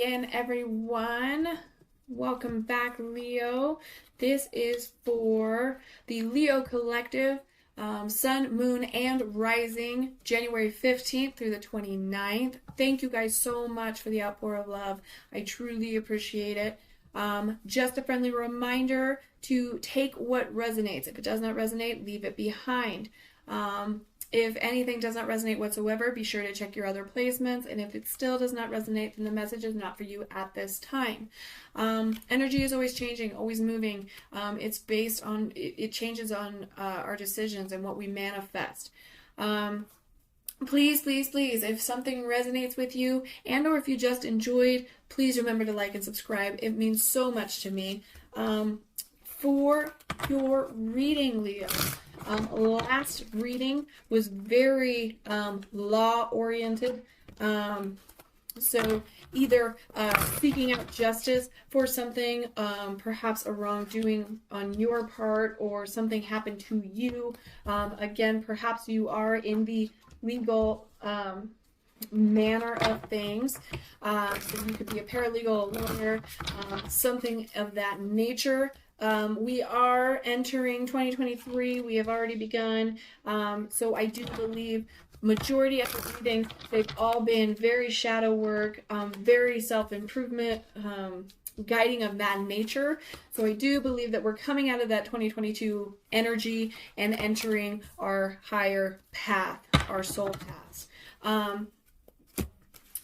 again, everyone. Welcome back, Leo. This is for the Leo Collective, Sun, Moon, and Rising, January 15th through the 29th. Thank you guys so much for the outpour of love. I truly appreciate it. Just a friendly reminder to take what resonates. If it does not resonate, leave it behind. If anything does not resonate whatsoever, be sure to check your other placements. And if it still does not resonate, then the message is not for you at this time. Energy is always changing, always moving. It's based on, it changes on our decisions and what we manifest. Please, please, please, if something resonates with you and or if you just enjoyed, please remember to like and subscribe. It means so much to me. For your reading, Leo. Last reading was very law-oriented. So either seeking out justice for something, perhaps a wrongdoing on your part, or something happened to you. Again, perhaps you are in the legal manner of things. So you could be a paralegal, a lawyer, something of that nature. We are entering 2023. We have already begun. So I do believe majority of the readings, they've all been very shadow work, very self-improvement, guiding of that nature. So I do believe that we're coming out of that 2022 energy and entering our higher path, our soul paths.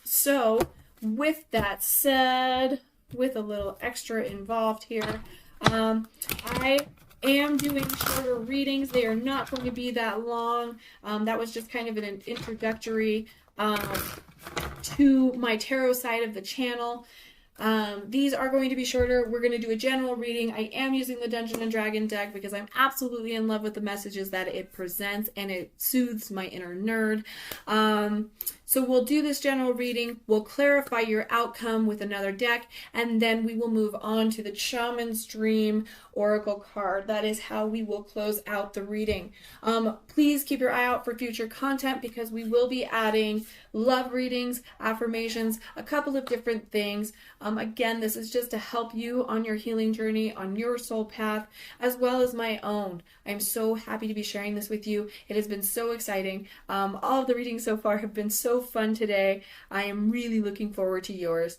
So with that said, with a little extra involved here, I am doing shorter readings. They are not going to be that long. That was just kind of an introductory to my tarot side of the channel. These are going to be shorter. We're going to do a general reading. I am using the Dungeon and Dragon deck because I'm absolutely in love with the messages that it presents and it soothes my inner nerd. So we'll do this general reading. We'll clarify your outcome with another deck, and then we will move on to the Shaman's Dream Oracle card. That is how we will close out the reading. Please keep your eye out for future content because we will be adding love readings, affirmations, a couple of different things. Again, this is just to help you on your healing journey, on your soul path, as well as my own. I'm so happy to be sharing this with you. It has been so exciting. All of the readings so far have been so fun today. I am really looking forward to yours.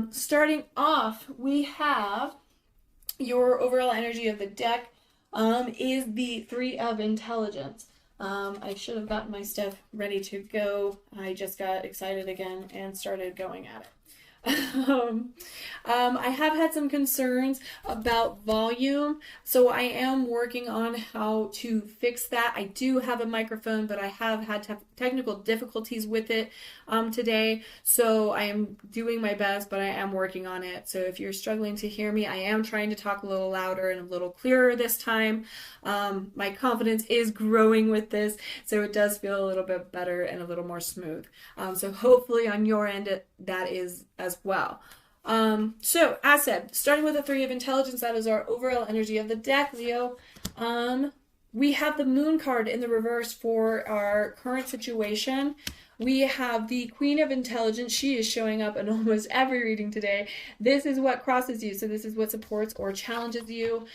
Starting off, we have your overall energy of the deck is the Three of Intelligence. I should have gotten my stuff ready to go. I just got excited again and started going at it. I have had some concerns about volume, so I am working on how to fix that. I do have a microphone, but I have had technical difficulties with it today, so I am doing my best, but I am working on it. So if you're struggling to hear me, I am trying to talk a little louder and a little clearer this time. My confidence is growing with this, so it does feel a little bit better and a little more smooth. So hopefully on your end that is as well. So as said, starting with the Three of Intelligence, that is our overall energy of the deck, Leo. We have the Moon card in the reverse for our current situation. We have the Queen of Intelligence. She is showing up in almost every reading today. This is what crosses you, so this is what supports or challenges you.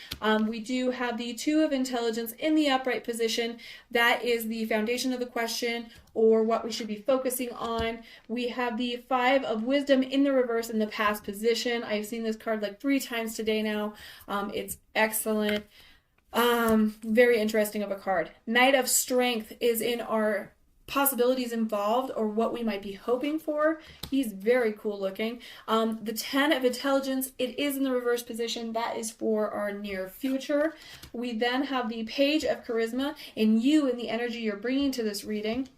We do have the Two of Intelligence in the upright position. That is the foundation of the question or what we should be focusing on. We have the Five of Wisdom in the reverse in the past position. I've seen this card like 3 times today now. It's excellent. Very interesting of a card. Knight of Strength is in our possibilities involved or what we might be hoping for. He's very cool looking. The Ten of Intelligence, it is in the reverse position. That is for our near future. We then have the Page of Charisma in you and the energy you're bringing to this reading.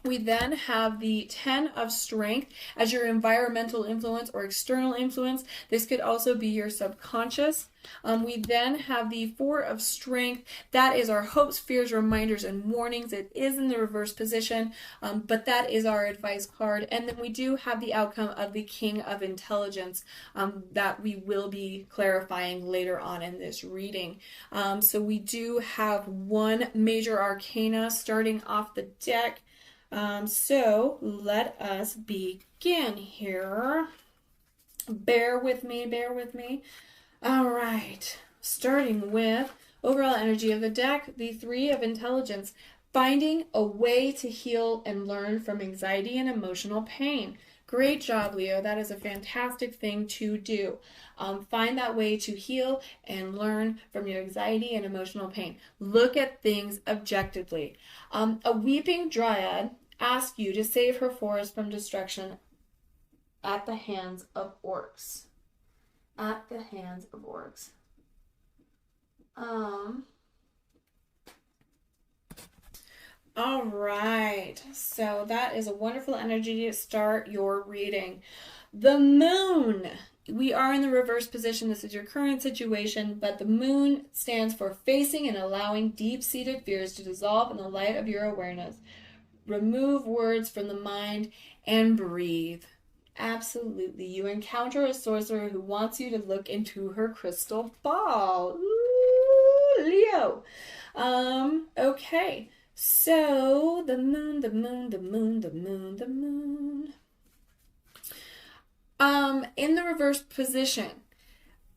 We then have the Ten of Strength as your environmental influence or external influence. This could also be your subconscious. We then have the Four of Strength. That is our hopes, fears, reminders, and warnings. It is in the reverse position, but that is our advice card. And then we do have the outcome of the King of Intelligence that we will be clarifying later on in this reading. So we do have one major arcana starting off the deck. So let us begin here. Bear with me, bear with me. All right. Starting with overall energy of the deck, the Three of Intelligence. Finding a way to heal and learn from anxiety and emotional pain. Great job, Leo. That is a fantastic thing to do. Find that way to heal and learn from your anxiety and emotional pain. Look at things objectively. A weeping dryad asks you to save her forest from destruction at the hands of orcs. At the hands of orcs. All right. So that is a wonderful energy to start your reading. The moon. We are in the reverse position. This is your current situation, but the moon stands for facing and allowing deep-seated fears to dissolve in the light of your awareness. Remove words from the mind and breathe. Absolutely. You encounter a sorcerer who wants you to look into her crystal ball. Ooh, Leo. Okay. So, the moon, the moon, the moon, the moon, the moon. In the reverse position,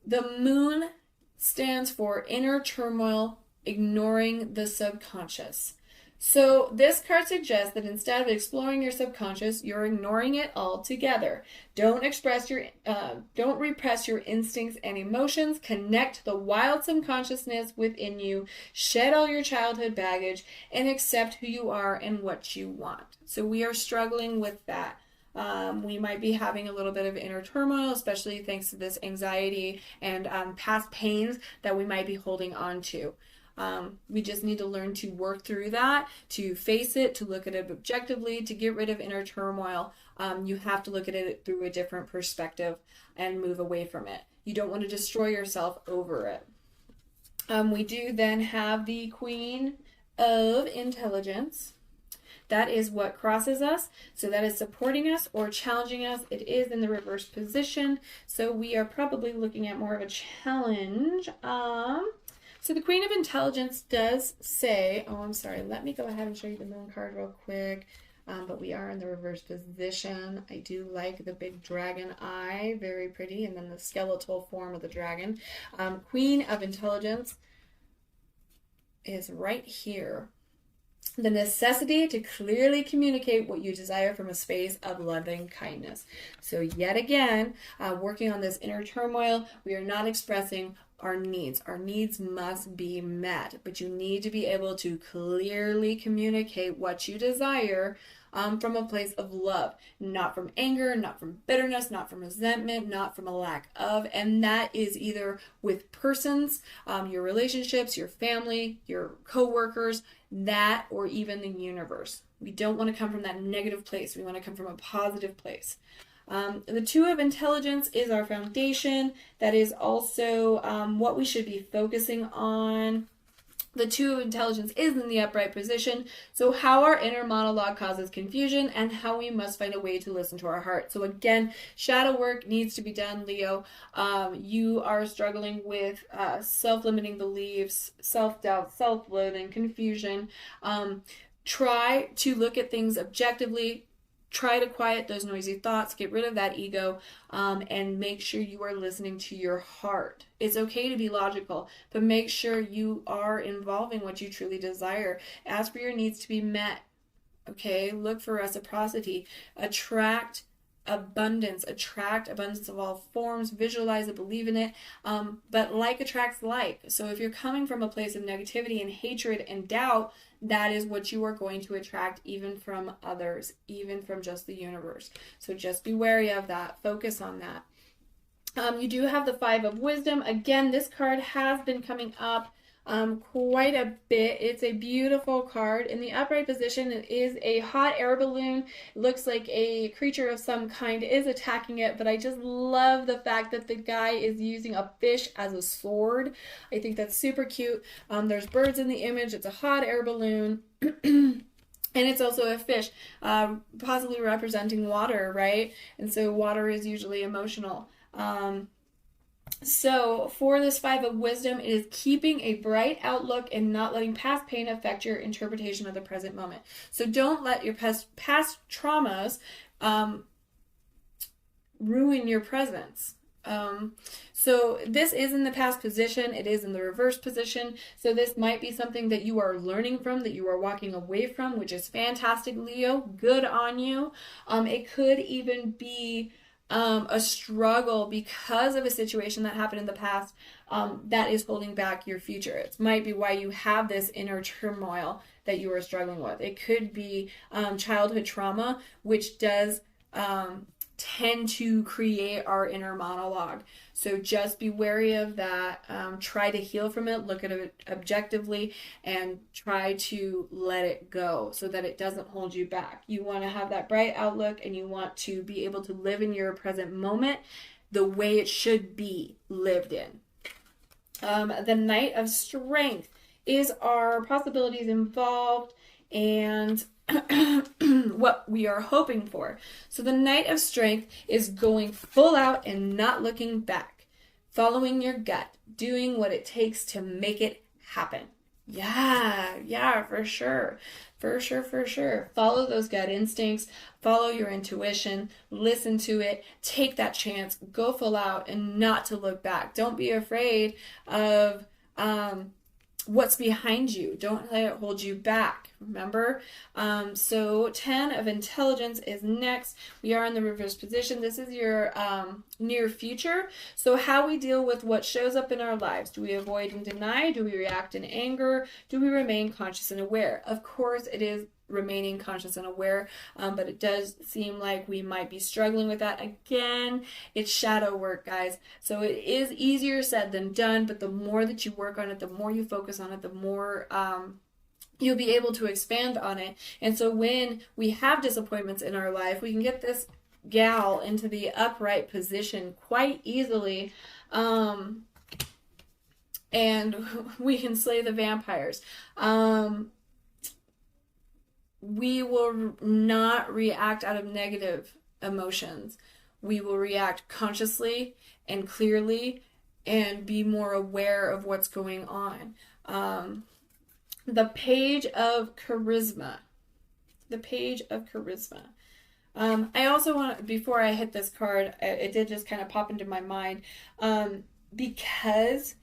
the moon stands for inner turmoil, ignoring the subconscious. So this card suggests that instead of exploring your subconscious, you're ignoring it altogether. Don't repress your instincts and emotions. Connect the wild subconsciousness within you. Shed all your childhood baggage and accept who you are and what you want. So we are struggling with that. We might be having a little bit of inner turmoil, especially thanks to this anxiety and past pains that we might be holding on to. We just need to learn to work through that, to face it, to look at it objectively, to get rid of inner turmoil. You have to look at it through a different perspective and move away from it. You don't want to destroy yourself over it. We do then have the Queen of Intelligence. That is what crosses us. So that is supporting us or challenging us. It is in the reverse position. So we are probably looking at more of a challenge. So the Queen of Intelligence does say, oh, I'm sorry, let me go ahead and show you the moon card real quick. But we are in the reverse position. I do like the big dragon eye, very pretty, and then the skeletal form of the dragon. Queen of Intelligence is right here. The necessity to clearly communicate what you desire from a space of loving kindness. So yet again, working on this inner turmoil, we are not expressing our needs. Our needs must be met, but you need to be able to clearly communicate what you desire from a place of love, not from anger, not from bitterness, not from resentment, not from a lack of. And that is either with persons, your relationships, your family, your co-workers, that, or even the universe. We don't want to come from that negative place. We want to come from a positive place. The Two of Intelligence is our foundation. That is also what we should be focusing on. The Two of Intelligence is in the upright position. So how our inner monologue causes confusion and how we must find a way to listen to our heart. So again, shadow work needs to be done, Leo. You are struggling with self-limiting beliefs, self-doubt, self-loathing, confusion. Try to look at things objectively. Try to quiet those noisy thoughts, get rid of that ego, and make sure you are listening to your heart. It's okay to be logical, but make sure you are involving what you truly desire. Ask for your needs to be met. Okay, look for reciprocity. Attract abundance of all forms, visualize it, believe in it, but like attracts like. So if you're coming from a place of negativity and hatred and doubt, that is what you are going to attract, even from others, even from just the universe. So just be wary of that. Focus on that. You do have the Five of Wisdom. Again, this card has been coming up quite a bit. It's a beautiful card. In the upright position, it is a hot air balloon. It looks like a creature of some kind is attacking it, but I just love the fact that the guy is using a fish as a sword. I think that's super cute. There's birds in the image. It's a hot air balloon. And it's also a fish, possibly representing water, right? And so water is usually emotional. So for this Five of Wisdom, it is keeping a bright outlook and not letting past pain affect your interpretation of the present moment. So don't let your past traumas ruin your presence. So this is in the past position. It is in the reverse position. So this might be something that you are learning from, that you are walking away from, which is fantastic, Leo. Good on you. It could even be a struggle because of a situation that happened in the past that is holding back your future. It might be why you have this inner turmoil that you are struggling with. It could be childhood trauma, which does tend to create our inner monologue. So just be wary of that. Try to heal from it, look at it objectively, and try to let it go so that it doesn't hold you back. You want to have that bright outlook, and you want to be able to live in your present moment the way it should be lived in. The Knight of Strength is our possibilities involved and what we are hoping for. So the Knight of Strength is going full out and not looking back, following your gut, doing what it takes to make it happen. Yeah, for sure. Follow those gut instincts, follow your intuition, listen to it, take that chance, go full out and not to look back. Don't be afraid of what's behind you. Don't let it hold you back. Remember? So 10 of Intelligence is next. We are in the reverse position. This is your near future. So how we deal with what shows up in our lives. Do we avoid and deny? Do we react in anger? Do we remain conscious and aware? Of course, it is remaining conscious and aware, but it does seem like we might be struggling with that. Again, it's shadow work, guys. So it is easier said than done, but the more that you work on it, the more you focus on it, the more you'll be able to expand on it. And so when we have disappointments in our life, we can get this gal into the upright position quite easily, and we can slay the vampires. We will not react out of negative emotions. We will react consciously and clearly and be more aware of what's going on. The Page of Charisma. The Page of Charisma. I also want, before I hit this card, it did just kind of pop into my mind, because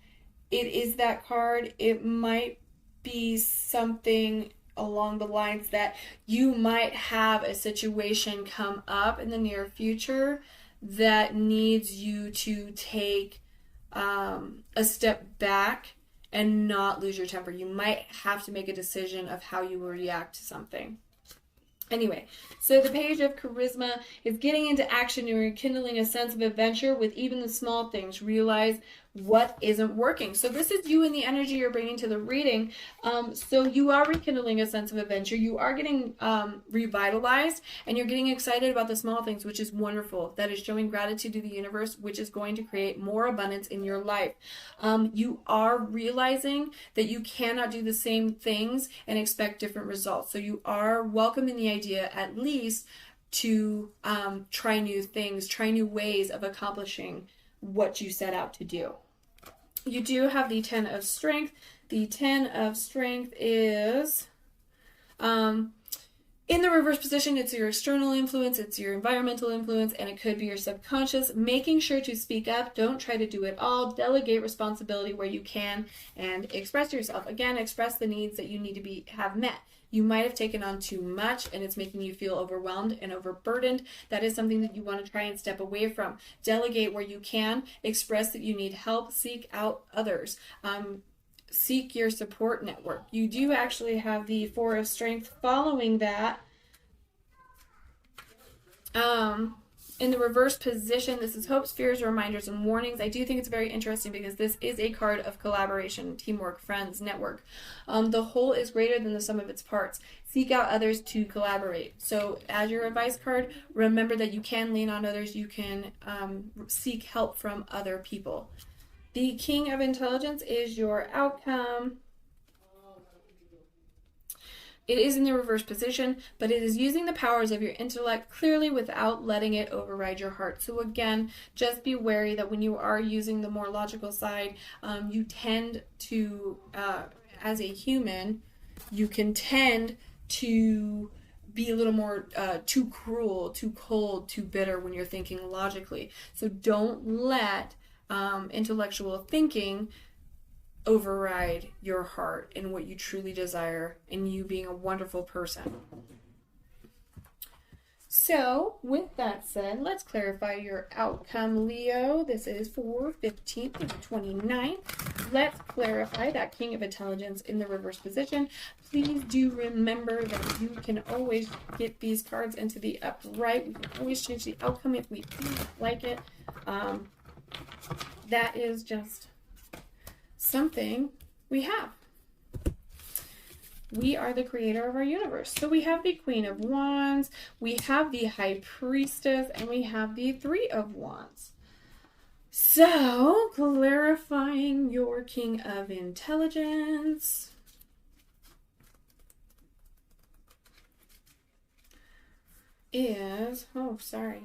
it is that card, it might be something along the lines that you might have a situation come up in the near future that needs you to take a step back and not lose your temper. You might have to make a decision of how you will react to something. Anyway, so the Page of Charisma is getting into action and rekindling a sense of adventure with even the small things. Realize what isn't working. So this is you and the energy you're bringing to the reading. So you are rekindling a sense of adventure. You are getting revitalized, and you're getting excited about the small things, which is wonderful. That is showing gratitude to the universe, which is going to create more abundance in your life. You are realizing that you cannot do the same things and expect different results. So you are welcoming the idea, at least, to try new things, try new ways of accomplishing what you set out to do. You do have the 10 of Strength. The 10 of Strength is in the reverse position. It's your external influence, it's your environmental influence, and it could be your subconscious. Making sure to speak up. Don't try to do it all. Delegate responsibility where you can and express yourself. Again, express the needs that you need to have met. You might have taken on too much and it's making you feel overwhelmed and overburdened. That is something that you want to try and step away from. Delegate where you can. Express that you need help. Seek out others. Seek your support network. You do actually have the 4 of Strength following that. In the reverse position, this is hopes, fears, reminders, and warnings. I do think it's very interesting because this is a card of collaboration, teamwork, friends, network. The whole is greater than the sum of its parts. Seek out others to collaborate. So as your advice card, remember that you can lean on others. You can seek help from other people. The King of Intelligence is your outcome. It is in the reverse position, but it is using the powers of your intellect clearly without letting it override your heart. So again, just be wary that when you are using the more logical side, you tend to, as a human, you can tend to be a little more too cruel, too cold, too bitter when you're thinking logically. So don't let intellectual thinking override your heart and what you truly desire and you being a wonderful person. So, with that said, let's clarify your outcome, Leo. This is for 15th and 29th. Let's clarify that King of Intelligence in the reverse position. Please do remember that you can always get these cards into the upright. We can always change the outcome if we feel like it. That is just something we have. We are the creator of our universe. So we have the Queen of Wands, we have the High Priestess, and we have the Three of Wands. So, clarifying your King of Intelligence. Is, oh, sorry.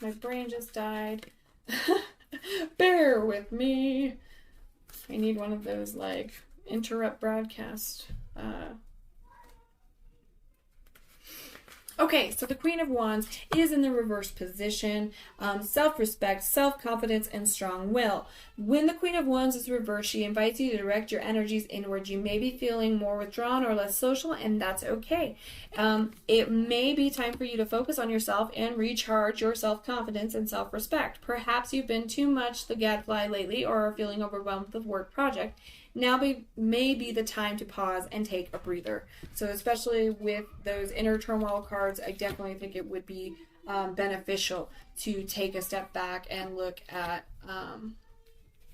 My brain just died. Bear with me. I need one of those, like, interrupt broadcast. Okay, so the Queen of Wands is in the reverse position. Self-respect, self-confidence, and strong will. When the Queen of Wands is reversed, she invites you to direct your energies inward. You may be feeling more withdrawn or less social, and that's okay. It may be time for you to focus on yourself and recharge your self-confidence and self-respect. Perhaps you've been too much the gadfly lately or are feeling overwhelmed with work project. Now may be the time to pause and take a breather. So especially with those inner turmoil cards, I definitely think it would be beneficial to take a step back and look at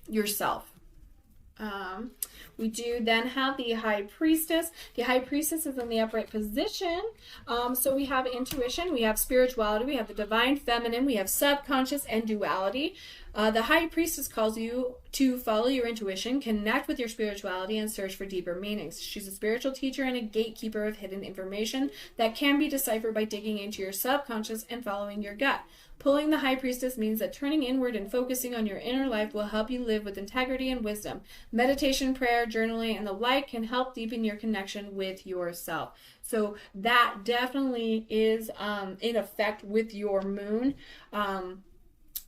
yourself. We do then have the High Priestess. The High Priestess is in the upright position. So we have intuition, we have spirituality, we have the divine feminine, we have subconscious and duality. The High Priestess calls you to follow your intuition, connect with your spirituality, and search for deeper meanings. She's a spiritual teacher and a gatekeeper of hidden information that can be deciphered by digging into your subconscious and following your gut. Pulling the High Priestess means that turning inward and focusing on your inner life will help you live with integrity and wisdom. Meditation, prayer, journaling, and the like can help deepen your connection with yourself. So that definitely is in effect with your moon.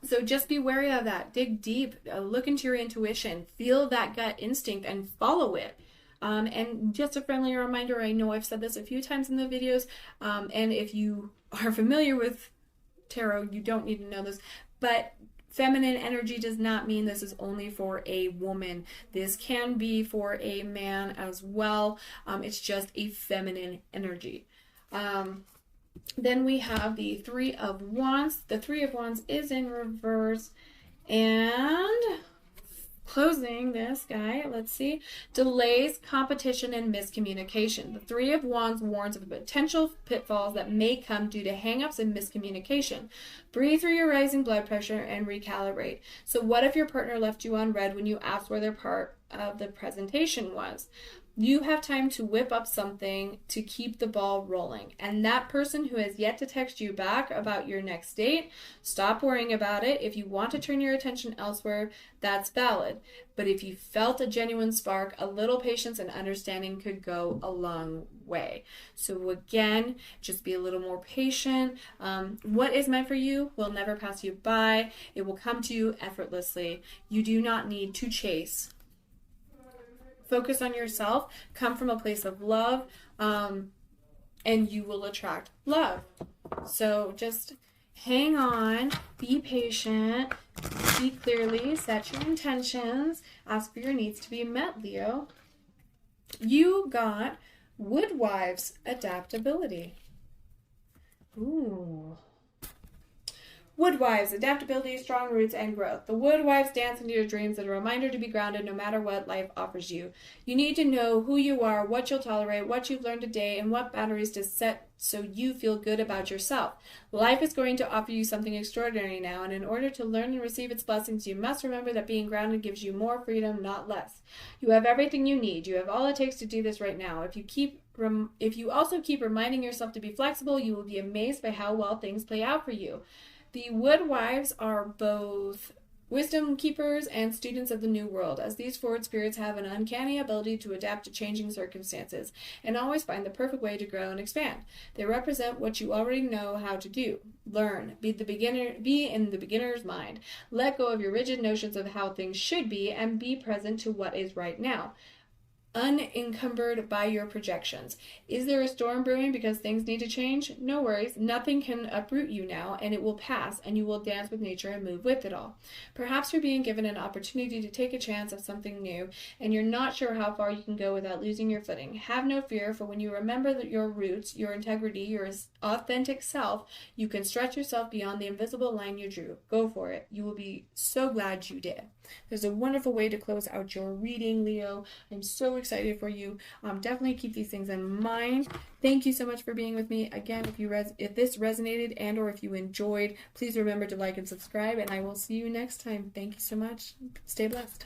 So just be wary of that. Dig deep, look into your intuition, feel that gut instinct and follow it. And just a friendly reminder, I know I've said this a few times in the videos, and if you are familiar with tarot, you don't need to know this, but feminine energy does not mean this is only for a woman. This can be for a man as well. It's just a feminine energy. Then we have the Three of Wands. The Three of Wands is in reverse. And closing this guy, let's see, delays, competition, and miscommunication. The Three of Wands warns of potential pitfalls that may come due to hangups and miscommunication. Breathe through your rising blood pressure and recalibrate. So what if your partner left you on red when you asked where their part of the presentation was? You have time to whip up something to keep the ball rolling. And that person who has yet to text you back about your next date, stop worrying about it. If you want to turn your attention elsewhere, that's valid. But if you felt a genuine spark, a little patience and understanding could go a long way. So again, just be a little more patient. What is meant for you will never pass you by. It will come to you effortlessly. You do not need to chase. Focus on yourself, come from a place of love, and you will attract love. So just hang on, be patient, see clearly, set your intentions, ask for your needs to be met, Leo. You got Woodwives Adaptability. Ooh. Woodwives, adaptability, strong roots, and growth. The Woodwives dance into your dreams and a reminder to be grounded no matter what life offers you. You need to know who you are, what you'll tolerate, what you've learned today, and what boundaries to set so you feel good about yourself. Life is going to offer you something extraordinary now, and in order to learn and receive its blessings, you must remember that being grounded gives you more freedom, not less. You have everything you need. You have all it takes to do this right now. If you also keep reminding yourself to be flexible, you will be amazed by how well things play out for you. The Woodwives are both wisdom keepers and students of the new world, as these forward spirits have an uncanny ability to adapt to changing circumstances and always find the perfect way to grow and expand. They represent what you already know how to do. Learn. Be in the beginner's mind. Let go of your rigid notions of how things should be and be present to what is right now, unencumbered by your projections. Is there a storm brewing because things need to change? No worries. Nothing can uproot you now, and it will pass, and you will dance with nature and move with it all. Perhaps you're being given an opportunity to take a chance of something new, and you're not sure how far you can go without losing your footing. Have no fear, for when you remember that your roots, your integrity, your authentic self, you can stretch yourself beyond the invisible line you drew. Go for it. You will be so glad you did. There's a wonderful way to close out your reading, Leo. I'm so excited for you. Definitely keep these things in mind. Thank you so much for being with me. Again, if this resonated and or if you enjoyed, please remember to like and subscribe, and I will see you next time. Thank you so much. Stay blessed.